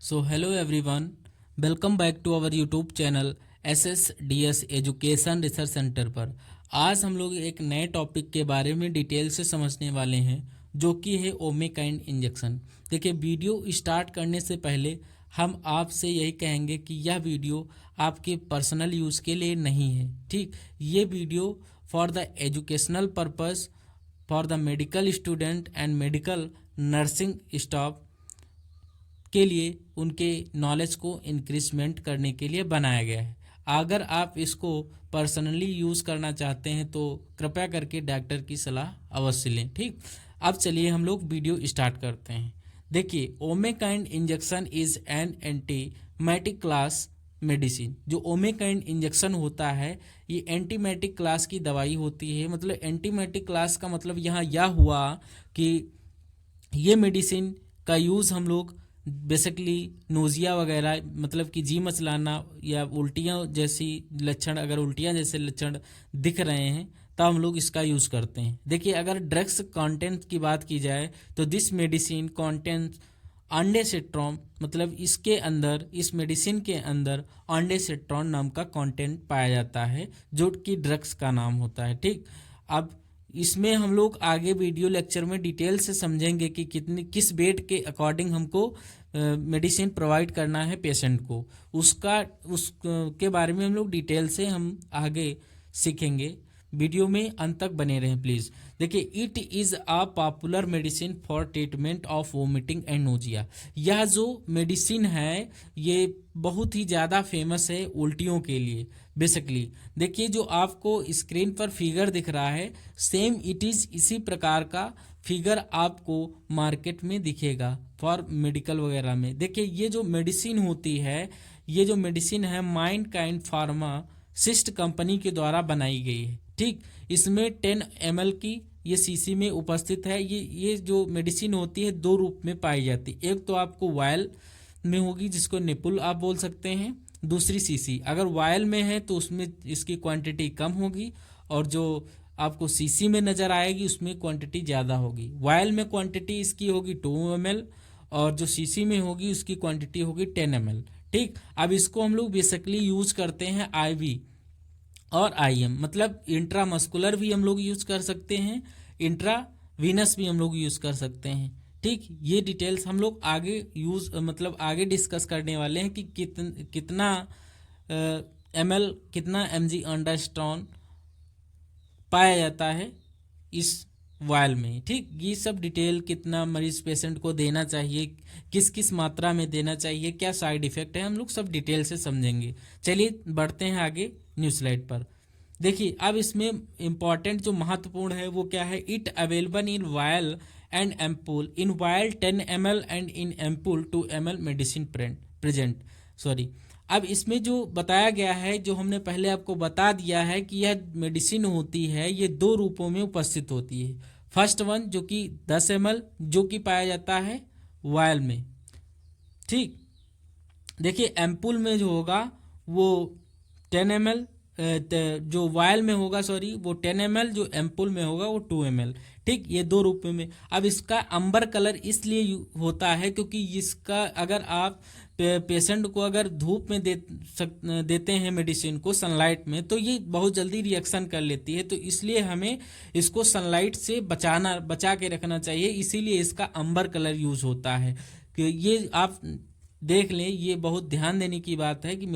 So hello everyone, welcome back to our YouTube channel SSDS education research centre पर। आज हम लोग एक नए टॉपिक के बारे में डिटेल से समझने वाले हैं जो कि है ओमेकाइंड इंजेक्शन। देखिए, वीडियो स्टार्ट करने से पहले हम आपसे यही कहेंगे कि यह वीडियो आपके पर्सनल यूज़ के लिए नहीं है। ठीक, ये video for the educational purpose for the medical student and medical nursing staff के लिए उनके नॉलेज को इंक्रीजमेंट करने के लिए बनाया गया है। अगर आप इसको पर्सनली यूज़ करना चाहते हैं तो कृपया करके डॉक्टर की सलाह अवश्य लें। ठीक, अब चलिए हम लोग वीडियो स्टार्ट करते हैं। देखिए, Omekind injection is an antiemetic class medicine. जो ओमेकाइंड इंजेक्शन होता है ये एंटीमाइटिक क्लास की दवाई होती है। मतलब एंटीमाइटिक क्लास का मतलब यहाँ यह हुआ कि ये मेडिसिन का यूज़ हम लोग बेसिकली नोज़िया वगैरह, मतलब कि जी मचलाना या उल्टियाँ जैसी लक्षण, अगर उल्टियाँ जैसे लक्षण दिख रहे हैं तब हम लोग इसका यूज़ करते हैं। देखिए, अगर ड्रग्स कंटेंट की बात की जाए तो दिस मेडिसिन कंटेंट ऑन्डेसेट्रॉन, मतलब इसके अंदर, इस मेडिसिन के अंदर ऑन्डेसेट्रॉन नाम का कंटेंट पाया जाता है जो कि ड्रग्स का नाम होता है। ठीक, अब इसमें हम लोग आगे वीडियो लेक्चर में डिटेल से समझेंगे कि कितनी किस बेड के अकॉर्डिंग हमको मेडिसिन प्रोवाइड करना है पेशेंट को, उस के बारे में हम लोग डिटेल से हम आगे सीखेंगे। वीडियो में अंत तक बने रहें प्लीज़। देखिए, it is a popular medicine for treatment of vomiting and nausea. यह जो मेडिसिन है ये बहुत ही ज़्यादा फेमस है उल्टियों के लिए बेसिकली। देखिए, जो आपको स्क्रीन पर फिगर दिख रहा है सेम इट इज़ इसी प्रकार का फिगर आपको मार्केट में दिखेगा फॉर मेडिकल वगैरह में। देखिए, ये जो मेडिसिन होती है, ये जो मेडिसिन है mind kind pharma cyst company के द्वारा बनाई गई है। ठीक, इसमें 10 ml की ये सीसी में उपस्थित है। ये जो मेडिसिन होती है दो रूप में पाई जाती है। एक तो आपको वायल में होगी जिसको निपुल आप बोल सकते हैं, दूसरी सीसी। अगर वायल में है तो उसमें इसकी क्वांटिटी कम होगी और जो आपको सीसी में नज़र आएगी उसमें क्वांटिटी ज़्यादा होगी। वायल में क्वांटिटी इसकी होगी 2 ml और जो सीसी में होगी उसकी क्वांटिटी होगी 10 ml। ठीक, अब इसको हम लोग बेसिकली यूज करते हैं आईवी और आईएम, मतलब इंट्रामस्कुलर भी हम लोग यूज कर सकते हैं, इंट्रा वीनस भी हम लोग यूज कर सकते हैं। ठीक, ये डिटेल्स हम लोग आगे यूज मतलब आगे डिस्कस करने वाले हैं कि कितना एमएल, कितना एमजी अंडरस्टोन पाया जाता है इस वायल में। ठीक, ये सब डिटेल, कितना मरीज पेशेंट को देना चाहिए, किस किस मात्रा में देना चाहिए, क्या साइड इफेक्ट है, हम लोग सब डिटेल से समझेंगे। चलिए बढ़ते हैं आगे न्यू स्लाइड पर। देखिए, अब इसमें इंपॉर्टेंट जो महत्वपूर्ण है वो क्या है, it available in vial and ampoule, in vial 10 ml and in ampoule 2 ml medicine present, sorry. अब इसमें जो बताया गया है, जो हमने पहले आपको बता दिया है कि यह मेडिसिन होती है ये दो रूपों में उपस्थित होती है। फर्स्ट वन जो कि 10 ml जो कि पाया जाता है वायल में। ठीक, देखिए एम्पूल में जो होगा वो 10 ml, जो वायल में होगा, सॉरी, वो 10 ml, जो एम्पूल में होगा वो 2 ml। ठीक, ये दो रूप में। अब इसका अंबर कलर इसलिए होता है क्योंकि इसका अगर आप पेशेंट को अगर धूप में देते हैं मेडिसिन को सनलाइट में तो ये बहुत जल्दी रिएक्शन कर लेती है, तो इसलिए हमें इसको सनलाइट से बचा के रखना चाहिए, इसीलिए इसका अंबर कलर यूज होता है। कि ये आप देख लें, ये बहुत ध्यान देने की बात है कि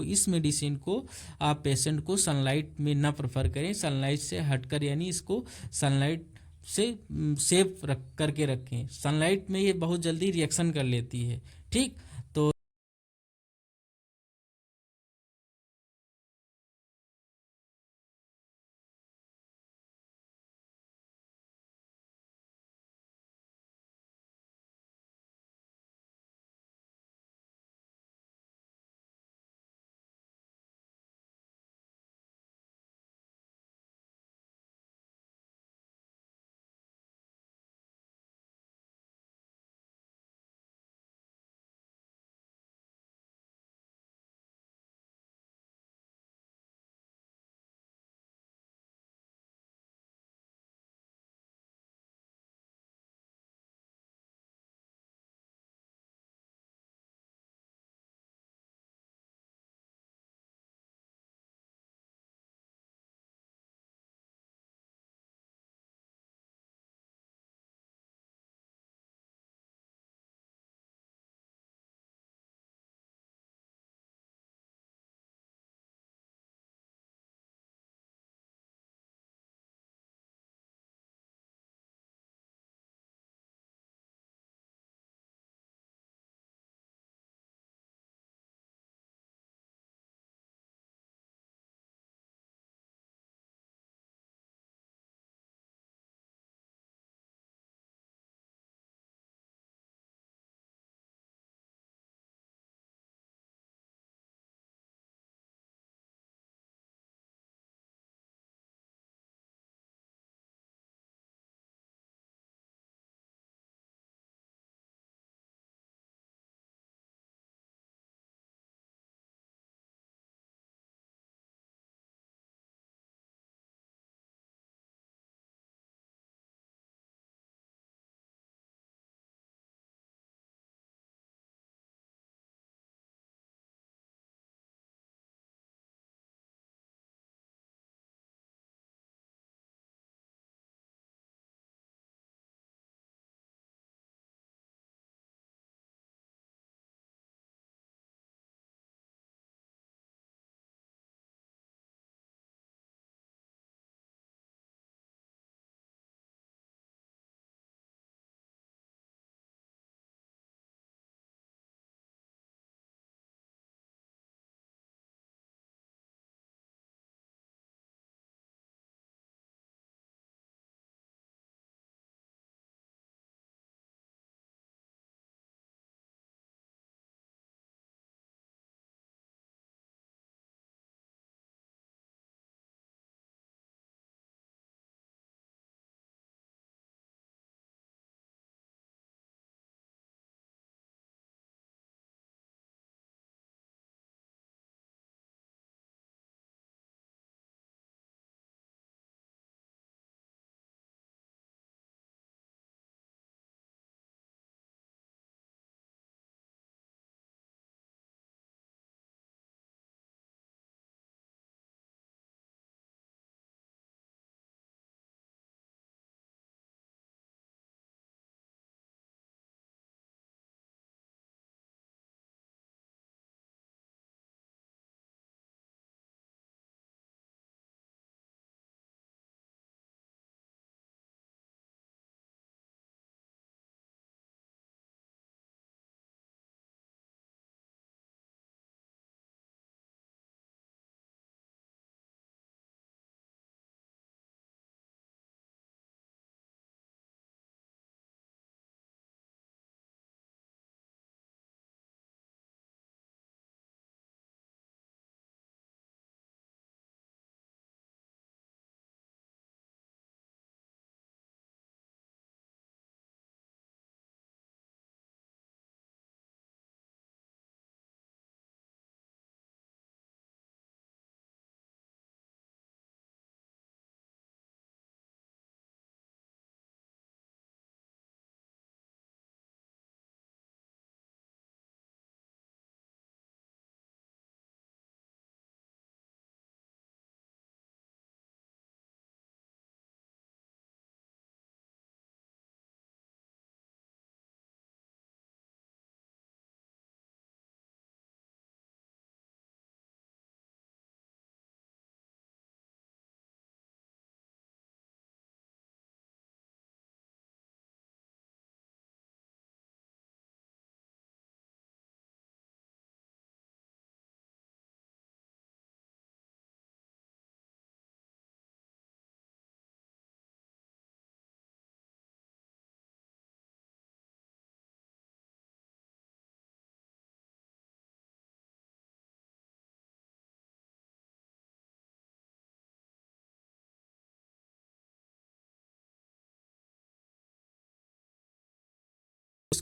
इस मेडिसिन को आप पेशेंट को सनलाइट में ना प्रेफर करें, सनलाइट से हटकर, यानी इसको सनलाइट से सेफ रख करके रखें। सनलाइट में ये बहुत जल्दी रिएक्शन कर लेती है। ठीक, तो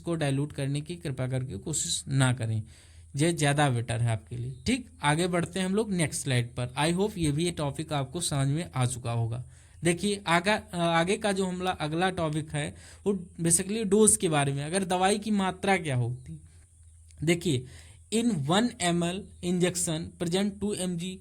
इसको डाइल्यूट करने की कृपया करके कोशिश ना करें, ये ज़्यादा बेटर है आपके लिए। ठीक, आगे बढ़ते हैं हम लोग नेक्स्ट स्लाइड पर। आई होप ये टॉपिक आपको समझ में आ चुका होगा। देखिए आगे का जो हमला अगला टॉपिक है वो बेसिकली डोज के बारे में। अगर दवाई की मात्रा क्या होती, देखिए इन 1 ml इंजेक्शन प्रेजेंट 2 mg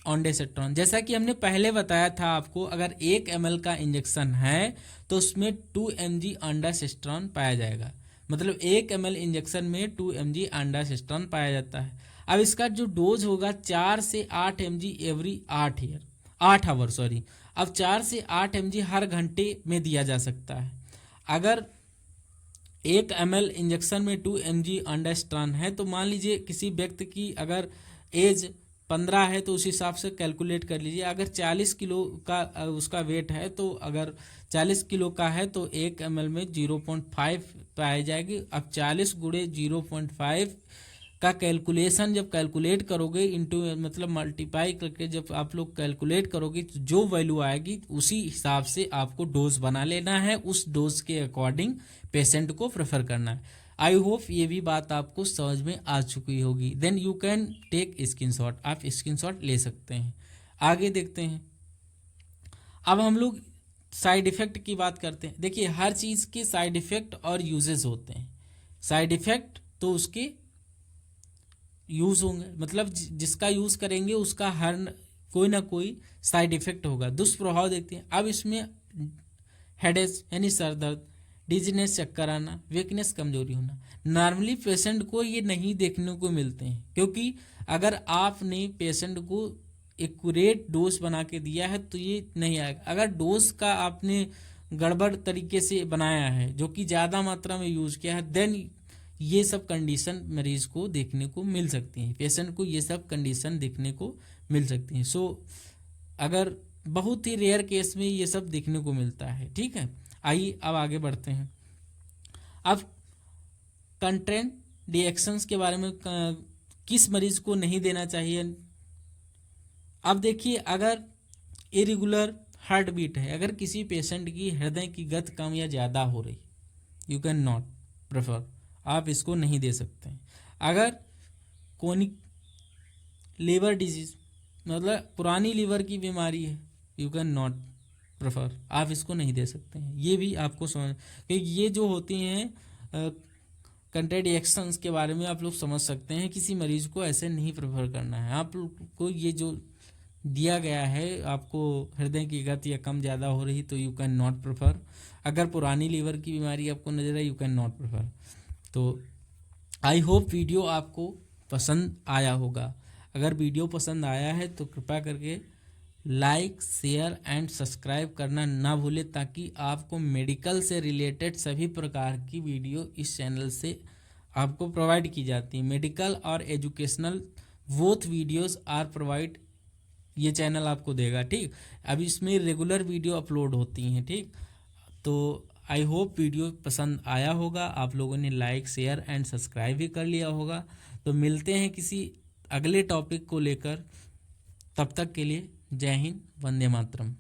ऑन्डेसेट्रॉन। जैसा कि हमने पहले बताया था आपको, अगर 1 ml का इंजेक्शन है तो उसमें 2 mg ऑन्डासेट्रॉन पाया जाएगा। मतलब 1 ml इंजेक्शन में 2 mg ऑन्डासेट्रॉन पाया जाता है। अब इसका जो डोज होगा 4 से 8 mg एवरी 8 आवर सॉरी। अब 4 से 8 mg हर घंटे में दिया जा सकता है। अगर 1 ml इंजेक्शन में 2 mg ऑन्डासेट्रॉन है तो मान लीजिए किसी व्यक्ति की अगर एज 15 है तो उस हिसाब से कैलकुलेट कर लीजिए। अगर 40 किलो का उसका वेट है तो अगर 40 किलो का है तो 1 ml में 0.5 पाई जाएगी। अब 40 गुणे 0.5 का कैलकुलेशन जब कैलकुलेट करोगे इंटू मतलब मल्टीप्लाई करके जब आप लोग कैलकुलेट करोगे तो जो वैल्यू आएगी उसी हिसाब से आपको डोज बना लेना है। उस डोज के अकॉर्डिंग पेशेंट को प्रेफर करना है। आई होप ये भी बात आपको समझ में आ चुकी होगी। Then you can take screenshot, आप स्क्रीनशॉट ले सकते हैं। आगे देखते हैं। अब हम लोग साइड इफेक्ट की बात करते हैं। देखिए हर चीज़ के साइड इफेक्ट और यूजेस होते हैं। साइड इफेक्ट तो उसके यूज होंगे, मतलब जिसका यूज करेंगे उसका हर कोई ना कोई साइड इफेक्ट होगा। दुष्प्रभाव देखते हैं। अब इसमें हेडेक यानी सर दर्द, डिजीनेस चक्कर आना, वीकनेस कमजोरी होना। नॉर्मली पेशेंट को ये नहीं देखने को मिलते हैं, क्योंकि अगर आपने पेशेंट को एक्यूरेट डोज बना के दिया है तो ये नहीं आएगा। अगर डोज का आपने गड़बड़ तरीके से बनाया है, जो कि ज़्यादा मात्रा में यूज किया है, देन ये सब कंडीशन मरीज को देखने को मिल सकती हैं। पेशेंट को ये सब कंडीशन देखने को मिल सकती हैं। सो अगर बहुत ही रेयर केस में ये सब देखने को मिलता है। ठीक है, आइए अब आगे बढ़ते हैं। अब कंट्रेंट रिएक्शंस के बारे में किस मरीज को नहीं देना चाहिए। अब देखिए अगर इरेगुलर हार्ट बीट है, अगर किसी पेशेंट की हृदय की गति कम या ज़्यादा हो रही, यू कैन नॉट प्रेफर, आप इसको नहीं दे सकते हैं। अगर कोनिक लीवर डिजीज मतलब पुरानी लीवर की बीमारी है, यू कैन नॉट प्रेफर, आप इसको नहीं दे सकते हैं। ये भी आपको समझ, क्योंकि ये जो होती हैं कंट्रेंट रिएक्शंस के बारे में आप लोग समझ सकते हैं। किसी मरीज को ऐसे नहीं प्रेफर करना है। आप लोग को ये जो दिया गया है, आपको हृदय की गति या कम ज़्यादा हो रही तो यू कैन नॉट प्रेफर। अगर पुरानी लीवर की बीमारी आपको नजर है, यू कैन नॉट प्रेफर। तो आई होप वीडियो आपको पसंद आया होगा। अगर वीडियो पसंद आया है तो कृपया करके लाइक, शेयर एंड सब्सक्राइब करना ना भूलें, ताकि आपको मेडिकल से रिलेटेड सभी प्रकार की वीडियो इस चैनल से आपको प्रोवाइड की जाती है। मेडिकल और educational both videos are provide, ये चैनल आपको देगा। ठीक, अब इसमें रेगुलर वीडियो अपलोड होती हैं। ठीक, तो आई होप वीडियो पसंद आया होगा, आप लोगों ने लाइक, शेयर एंड सब्सक्राइब भी कर लिया होगा। तो मिलते हैं किसी अगले टॉपिक को लेकर, तब तक के लिए जय हिंद, वंदे मातरम।